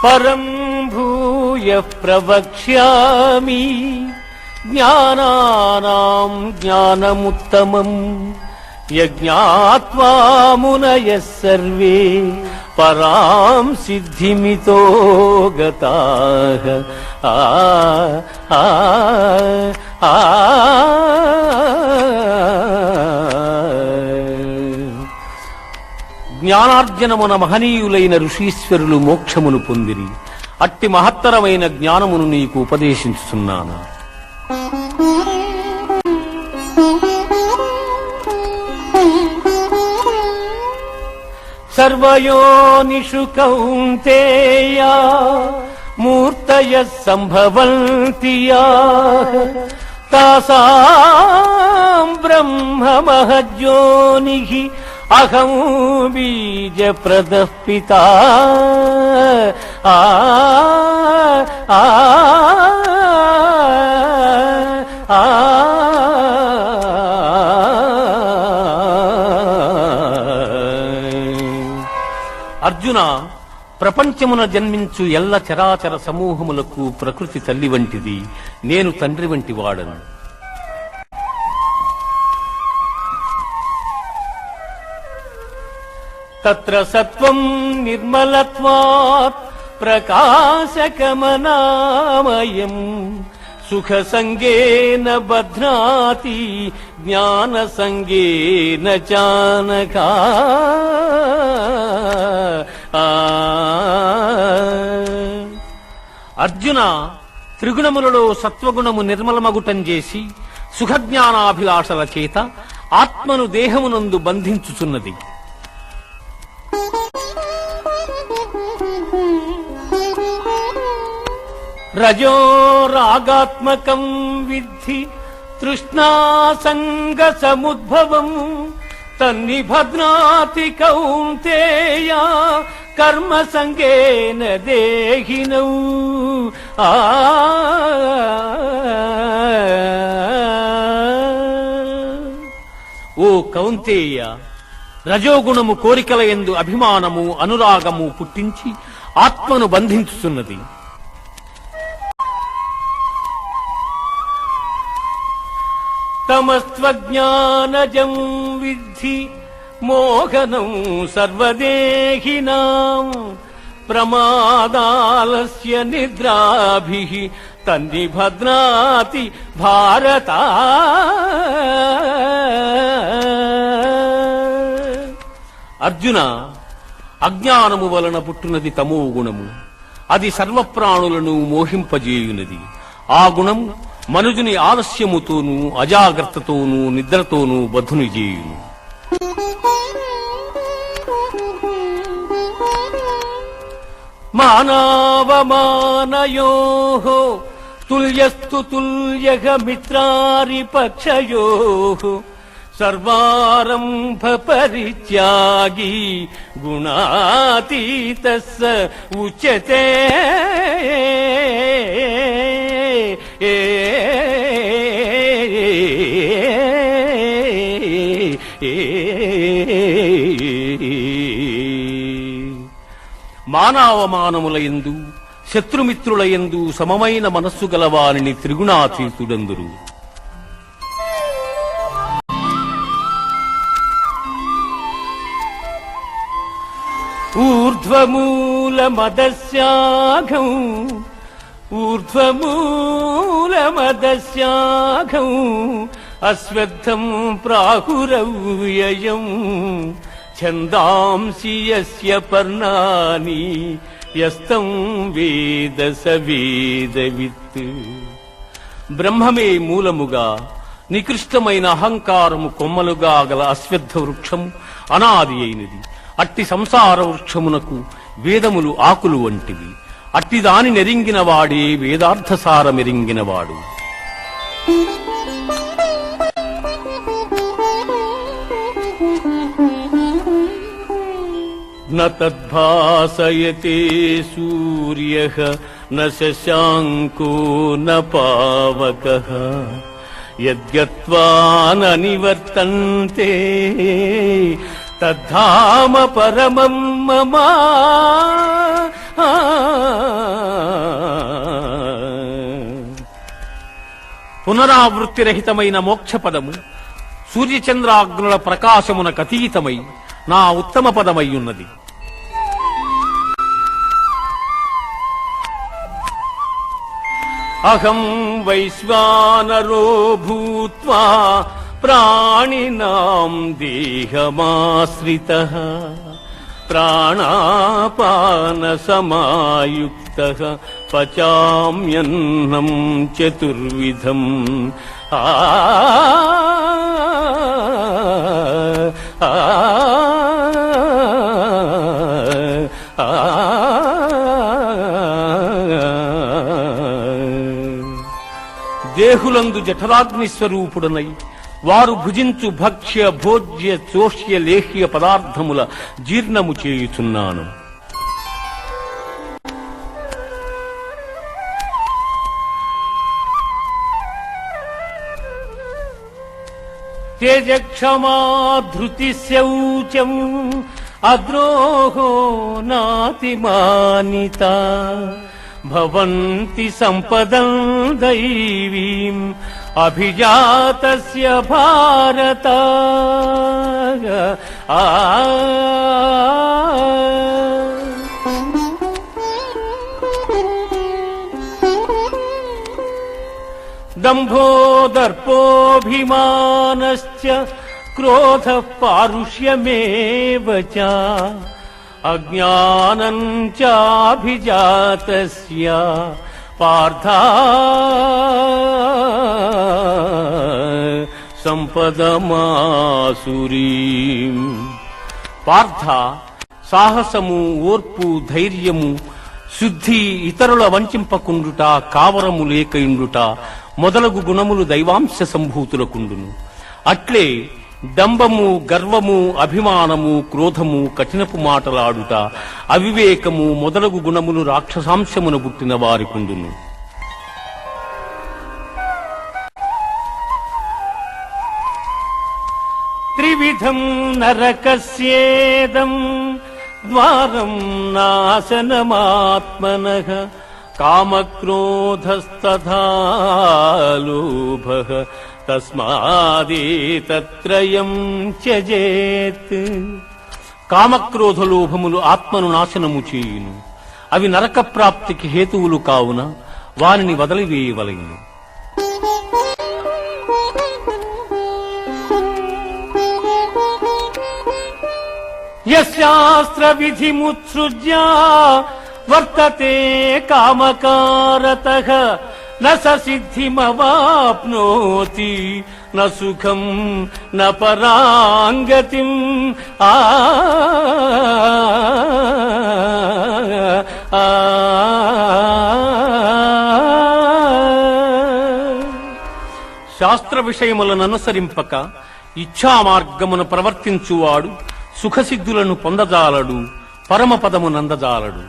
పరం భూయ ప్రవక్ష్యామి జ్ఞానానాం జ్ఞానముత్తమం యజ్ఞాత్వా మునయః సర్వే పరాం సిద్ధిమితో గతాః. జ్ఞానార్జనమున మహనీయులైన ఋషీశ్వరులు మోక్షమును పొందిరి. అట్టి మహత్తరమైన జ్ఞానమును నీకు ఉపదేశించుతున్నాను. సర్వయోనిషు కౌంతేయ మూర్తయః సంభవంతి యాః తాసాం బ్రహ్మ మహజ్యోనిః అహం బీజప్రదః పితా. అర్జున, ప్రపంచమున జన్మించు ఎల్ల చరాచర సమూహములకు ప్రకృతి తల్లి వంటిది, నేను తండ్రి వంటి వాడను. తత్ర సత్వం నిర్మలత్వాత్ ప్రకాశకమనామయం సుఖ సంగేన బధ్నాతి జ్ఞాన సంగేన చానకా. అర్జున, త్రిగుణములలో సత్వగుణము నిర్మలమగుటం చేసి సుఖజ్ఞానాభిలాషల చేత ఆత్మను దేహమునందు బంధించుచున్నది. రజో రాగాత్మకం విద్ధి తృష్ణాసంగ సముద్భవం తన్నిభద్నాతి కౌంతేయ కర్మ సంగేన దేహినౌ. ఓ కౌంతేయ, రజోగుణము కోరికల యందు అభిమానము అనురాగము పుట్టించి ఆత్మను బంధించుతున్నది. తమస్త్వజ్ఞానజం విద్ధి మోహనం సర్వదేహినాం ప్రమాదాలస్య నిద్రాభిః తన్నిభద్నాతి భారత. అర్జున, అజ్ఞానము వలన పుట్టునది తమో గుణము. అది సర్వప్రాణులను మోహింపజేయునది. ఆ గుణం మనుజుని ఆలస్యముతోనూ అజాగ్రత్తతోనూ నిద్రతోనూ బద్ధుని చేయును. మానావమానయోః తుల్యస్తు తుల్యః మిత్రారిపక్షయోః సర్వారంభ పరిత్యాగి గుణాతీతః స ఉచ్యతే. మానవమానములయందు శత్రుమిత్రులయందు సమమైన మనస్సు గలవారిని త్రిగుణాతీతుడందురు. ఊర్ధ్వమూలమదస్యాఘం ఊర్ధ్వమూలమదస్యాఘం అశ్వత్థం ప్రాహురవ్యయం ఛందాంసి యస్య పర్ణాని యస్తం వేద స వేదవిత్. బ్రహ్మమే మూలముగా నికృష్టమైన అహంకారము కొమ్మలుగా గల అశ్వత్థ వృక్షము అనాది అయినది. అట్టి సంసార వృక్షమునకు వేదములు ఆకులు వంటివి. అట్టి దాని నెరింగిన వాడే వేదార్థసారమెరింగినవాడు. న తద్భాసయతే సూర్యః న శశాంకో న పావకః యద్గత్వా న నివర్తంతే తద్ధామ పరమం మమ. పునరావృత్తిరహితమైన మోక్షపదము సూర్యచంద్రాగ్నుల ప్రకాశమునకతీతమై నా ఉత్తమ పదమయ్యున్నది. అహం వైశ్వానరో భూత్వా ప్రాణినాం దేహమాశ్రితః ప్రాణాపాన సమాయుక్తః పచామ్యన్నం చతుర్విధం. దేహులందు జఠరాగ్ని స్వరూపుడనై వారు భుజించు భక్ష్య భోజ్య చోష్య లేహ్య పదార్థముల జీర్ణము చేయుచున్నాను. తేజక్షమా ధృతి శౌచం అద్రోహో నాతిమానిత భవంతి సంపదం దైవీం అభిజాతస్య భారత. దంభో దర్పోభిమానశ్చ క్రోధః పారుష్యమేవ చ అజ్ఞానం చాభిజాతస్య పార్థ సంపదమాసురీం. పార్థ, సాహసము, ఓర్పు, ధైర్యము, శుద్ధి, ఇతరుల వంచింపకుండుట, కావరము లేకయుండుట మొదలగు గుణములు దైవాంశ సంభూతులకుండును. అట్లే డంబము, గర్వము, అభిమానము, క్రోధము, కఠినపు మాటలాడుట, అవివేకము మొదలగు గుణములు రాక్షసాంశమున పుట్టిన వారికుండును. త్రివిధం నరకస్యేదం ద్వారం నాశనమాత్మనః కామక్రోధస్తథా లోభః తస్మాదేతత్రయం త్యజేత్. కామక్రోధ లోభములు ఆత్మను నాశనము చేయును. అవి నరక ప్రాప్తికి హేతువులు కావున వానిని వదిలివేయవలెను. యశాస్త్ర విధిముత్సృజ్య వర్తతే కామకారతః న స సిద్ధిమవాప్నోతి న సుఖం న పరాంగతిం. శాస్త్ర విషయములను అనుసరింపక ఇచ్ఛా మార్గమును ప్రవర్తించువాడు సుఖసిద్ధులను పొందజాలడు, పరమపదము నందజాలడు.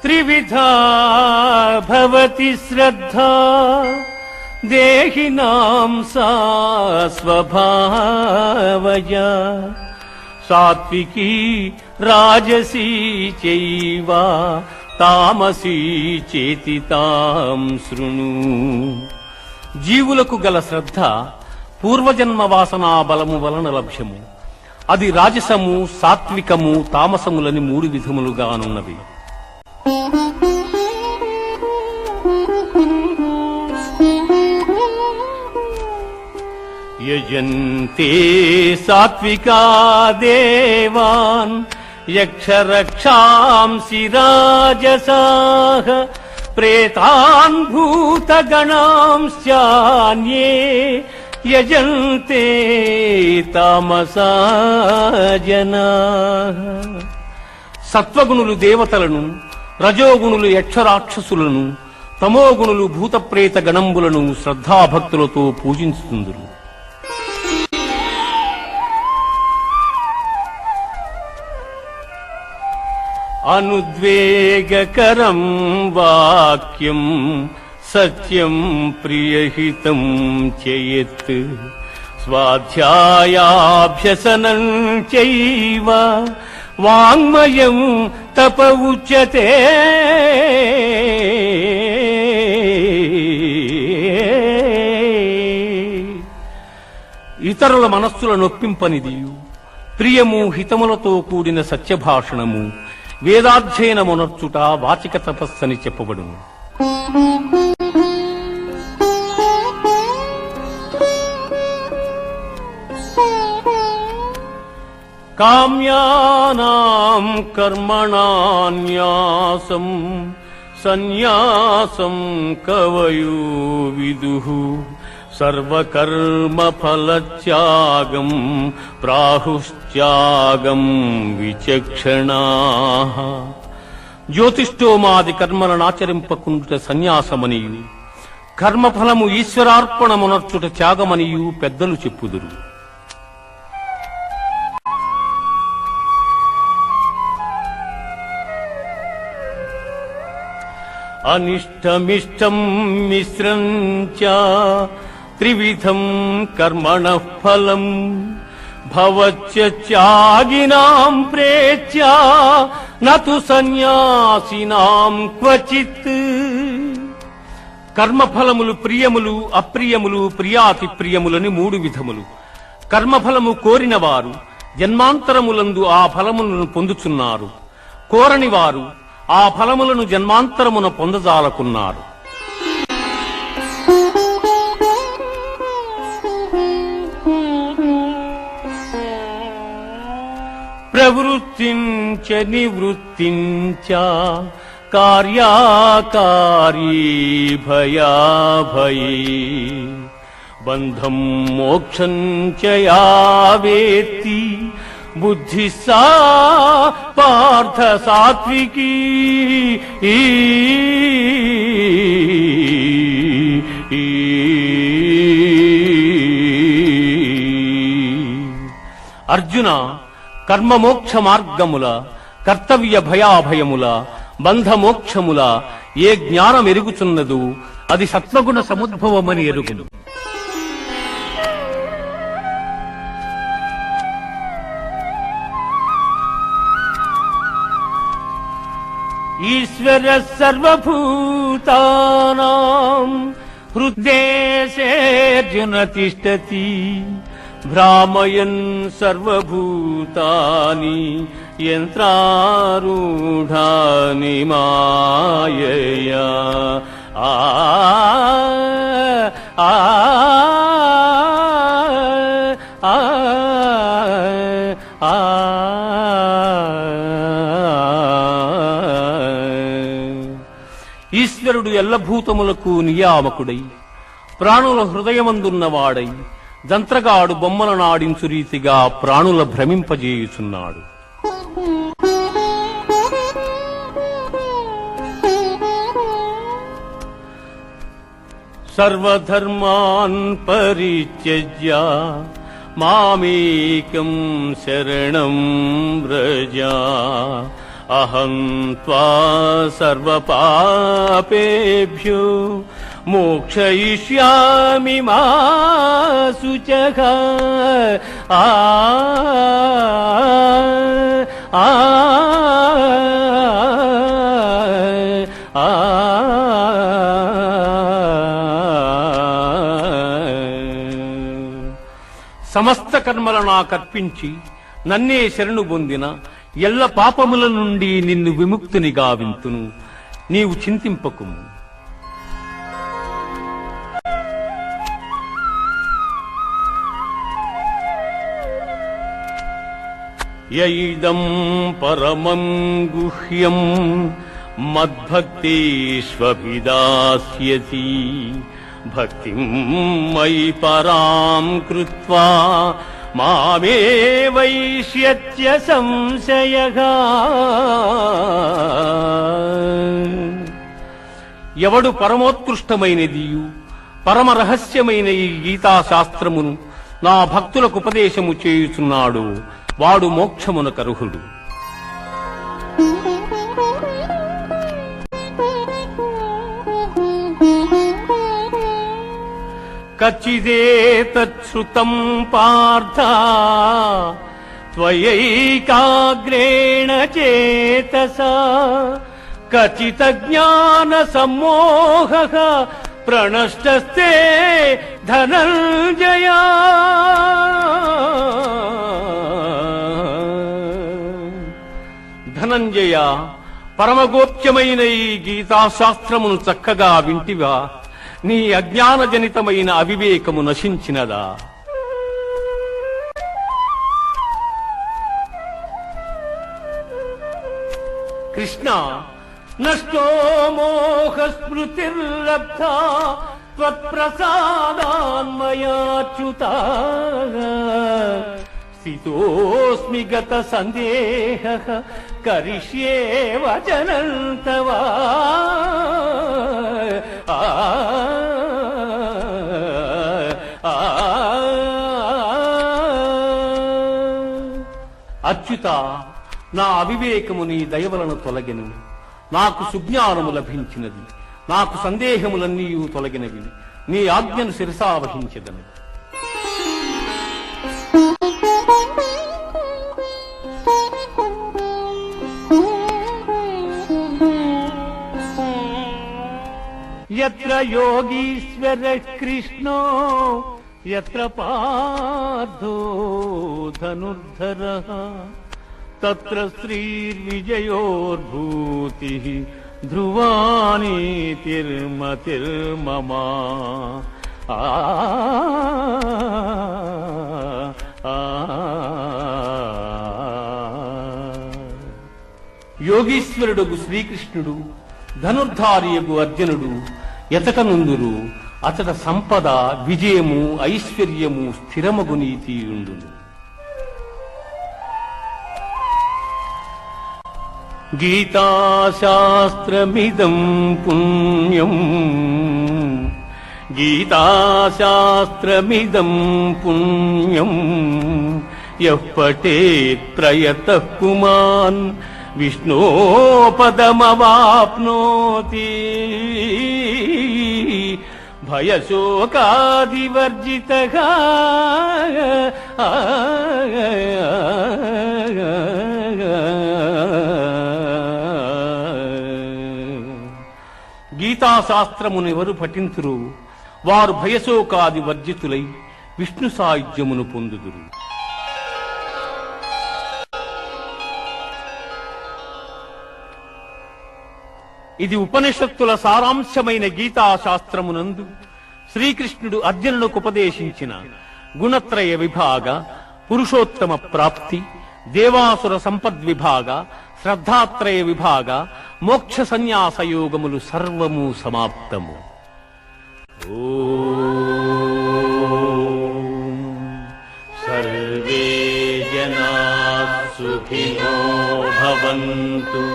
త్రివిధా భవతి శ్రద్ధా దేహినాం సా స్వభావజా సాత్వికీ రాజసీ చైవ తామసీ చేతి తాం శృణు. జీవులకు గల శ్రద్ధ పూర్వజన్మ వాసనా బలము వలన లభ్యము. అది రాజసము, సాత్వికము, తామసములని 3 విధములుగానున్నవి. యజంతే సాత్వికా దేవాన్ యక్షరక్షాంసి రాజసాః ప్రేతాన్ భూతగణాంశ్చాన్యే యజంతే తామసా జనాః. సత్వగుణులు దేవతలను, రజోగుణులు యక్షరాక్షసులను, తమోగుణులు భూతప్రేత గణంబులను శ్రద్ధాభక్తులతో పూజించుతుందురు. అనుద్వేగకరం వాక్యం సత్యం ప్రియహితం చయత్ స్వాధ్యాయాభ్యసనం చైవ వాంగ్మయం తప ఉచ్యతే. ఇతరుల మనస్సుల నొప్పింపనిదియు ప్రియము హితములతో కూడిన సత్యభాషణము వేదాధ్యయనమునర్చుట వాచిక తపస్సని చెప్పబడును. కామ్యానాం కర్మణాన్యాసం సన్యాసం కవయో విదుః సర్వకర్మఫలత్యాగం ప్రాహుశ్త్యాగం విచక్షణాః. జ్యోతిష్ఠోమాది కర్మలనాచరింపకుండుట సన్యాసమనియు కర్మఫలము ఈశ్వరార్పణమునర్చుట త్యాగమనియు పెద్దలు చెప్పుదురు. అనిష్టమిష్టం మిశ్రం చ త్రివిధం కర్మణః ఫలం భవత్యాగినాం ప్రేత్య నతు సన్యాసినాం క్వచిత్. కర్మఫలములు ప్రియములు అప్రియములు ప్రియాతి ప్రియములని 3 విధములు. కర్మఫలము కోరిన వారు జన్మాంతరములందు ఆ ఫలములను పొందుచున్నారు. కోరని వారు ఆ ఫలములను జన్మాంతరమున పొందజాలకున్నారు. ప్రవృత్తించ నివృత్తించ కార్యాకారీ భయాభయీ బంధం మోక్షం చ యా వేత్తి బుద్ధి సా పార్థ సాత్వికీ. అర్జున, కర్మమోక్ష మార్గముల కర్తవ్య భయాభయముల బంధమోక్షముల ఏ జ్ఞానం ఎరుగుచున్నదో అది సత్వగుణ సముద్భవమని ఎరుగును. ఈశ్వర సర్వభూతానాం హృద్దేశేర్జున తిష్టతి భ్రామయన్ సర్వభూతాని యంత్రారూఢాని మాయయా. ఆ ఆ ఆ ఆ ఈశ్వరుడు ఎల్లభూతములకు నియామకుడై ప్రాణుల హృదయమందున్నవాడై దంత్రగాడు బొమ్మలను ఆడించు రీతిగా ప్రాణుల భ్రమింపజేయుచున్నాడు. సర్వధర్మాన్ పరిత్యజ్య మామేకం శరణం వ్రజ అహం త్వా సర్వపాపేభ్యో మోక్షయిష్యామి మా శుచః. ఆ ఆ ఆ సమస్త కర్మలను నాకర్పించి నన్నే శరణు పొందిన ఎల్ల పాపముల నుండి నిన్ను విముక్తిని గావింతును. నీవు చింతింపకుము. యైదం పరమం గుహ్యం మద్భక్తేష్వభిదాస్యసి భక్తిం మయి పరాం కృత్వా మామే వైష్యత్య సంశయః. ఎవడు పరమోత్కృష్టమైనదియు పరమ రహస్యమైన ఈ గీతాశాస్త్రమును నా భక్తులకు ఉపదేశము చేయుచున్నాడు వాడు మోక్షమునకు అర్హుడు. कच्चिदेतच्छ्रुतं पार्थ त्वयैकाग्रेण चेतसा कचितज्ञानसम्मोहः प्रणष्टस्ते धनञ्जय। ధనంజయ, పరమగోప్యమైన ఈ గీతాశాస్త్రమును చక్కగా వింటివా? నీ అజ్ఞానజనితమైన అవివేకము నశించినదా? కృష్ణ, నష్టో మోహ స్మృతిర్లబ్ధా త్వత్ప్రసాదాన్మయాచ్యుత స్థితోస్మి గత సందేహః కరిష్యే వచనం తవ। అచ్యుత, నా అవివేకము నీ దయవలను తొలగెను, నాకు సుజ్ఞానము లభించినది, నాకు సందేహములన్నీ తొలగినవి, నీ ఆజ్ఞను శిరసావహించెదను। యత్ర యోగీశ్వర కృష్ణో యత్ర పార్థో ధనుర్ధరః తత్ర శ్రీర్విజయోర్భూతిః ధ్రువా నీతిర్మతిర్మమ। యోగీశ్వరుడు శ్రీకృష్ణుడు, ధనుర్ధారియగు అర్జునుడు ఎతకనుందురు, అతడ సంపద, విజయము, ఐశ్వర్యము, స్థిరమగు నీతియుండును। గీతాశాస్త్రమిదం పుణ్యం, గీతాశాస్త్రమిదం పుణ్యం యః పఠేత్ ప్రయతః పుమాన్ విష్ణోపదమవాప్నోతి భయశోకాదివర్జితః। గీతాశాస్త్రమును ఎవరు పఠింతురు వారు భయశోకాది వర్జితులై విష్ణు సాయుధ్యమును పొందుదురు। ఇది ఉపనిషత్తుల సారాంశమైన గీతాశాస్త్రమునందు శ్రీకృష్ణుడు అర్జునులకు ఉపదేశించిన గుణత్రయ విభాగ, పురుషోత్తమ ప్రాప్తి, దేవాసుర సంపద్విభాగ, శ్రద్ధాత్రయ విభాగ, మోక్ష సన్యాస యోగములు సర్వము సమాప్తము। ఓం సర్వే జనాః సుఖినో భవంతు,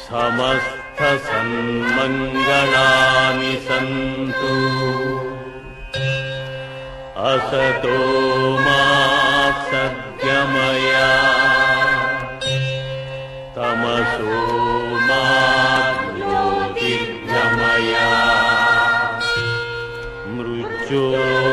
సమస్త సన్మంగళాని సంతు, అసతో మా సద్గమయ, తమసో మా జ్యోతిర్గమయ, మృత్యోర్మామృతంగమయ।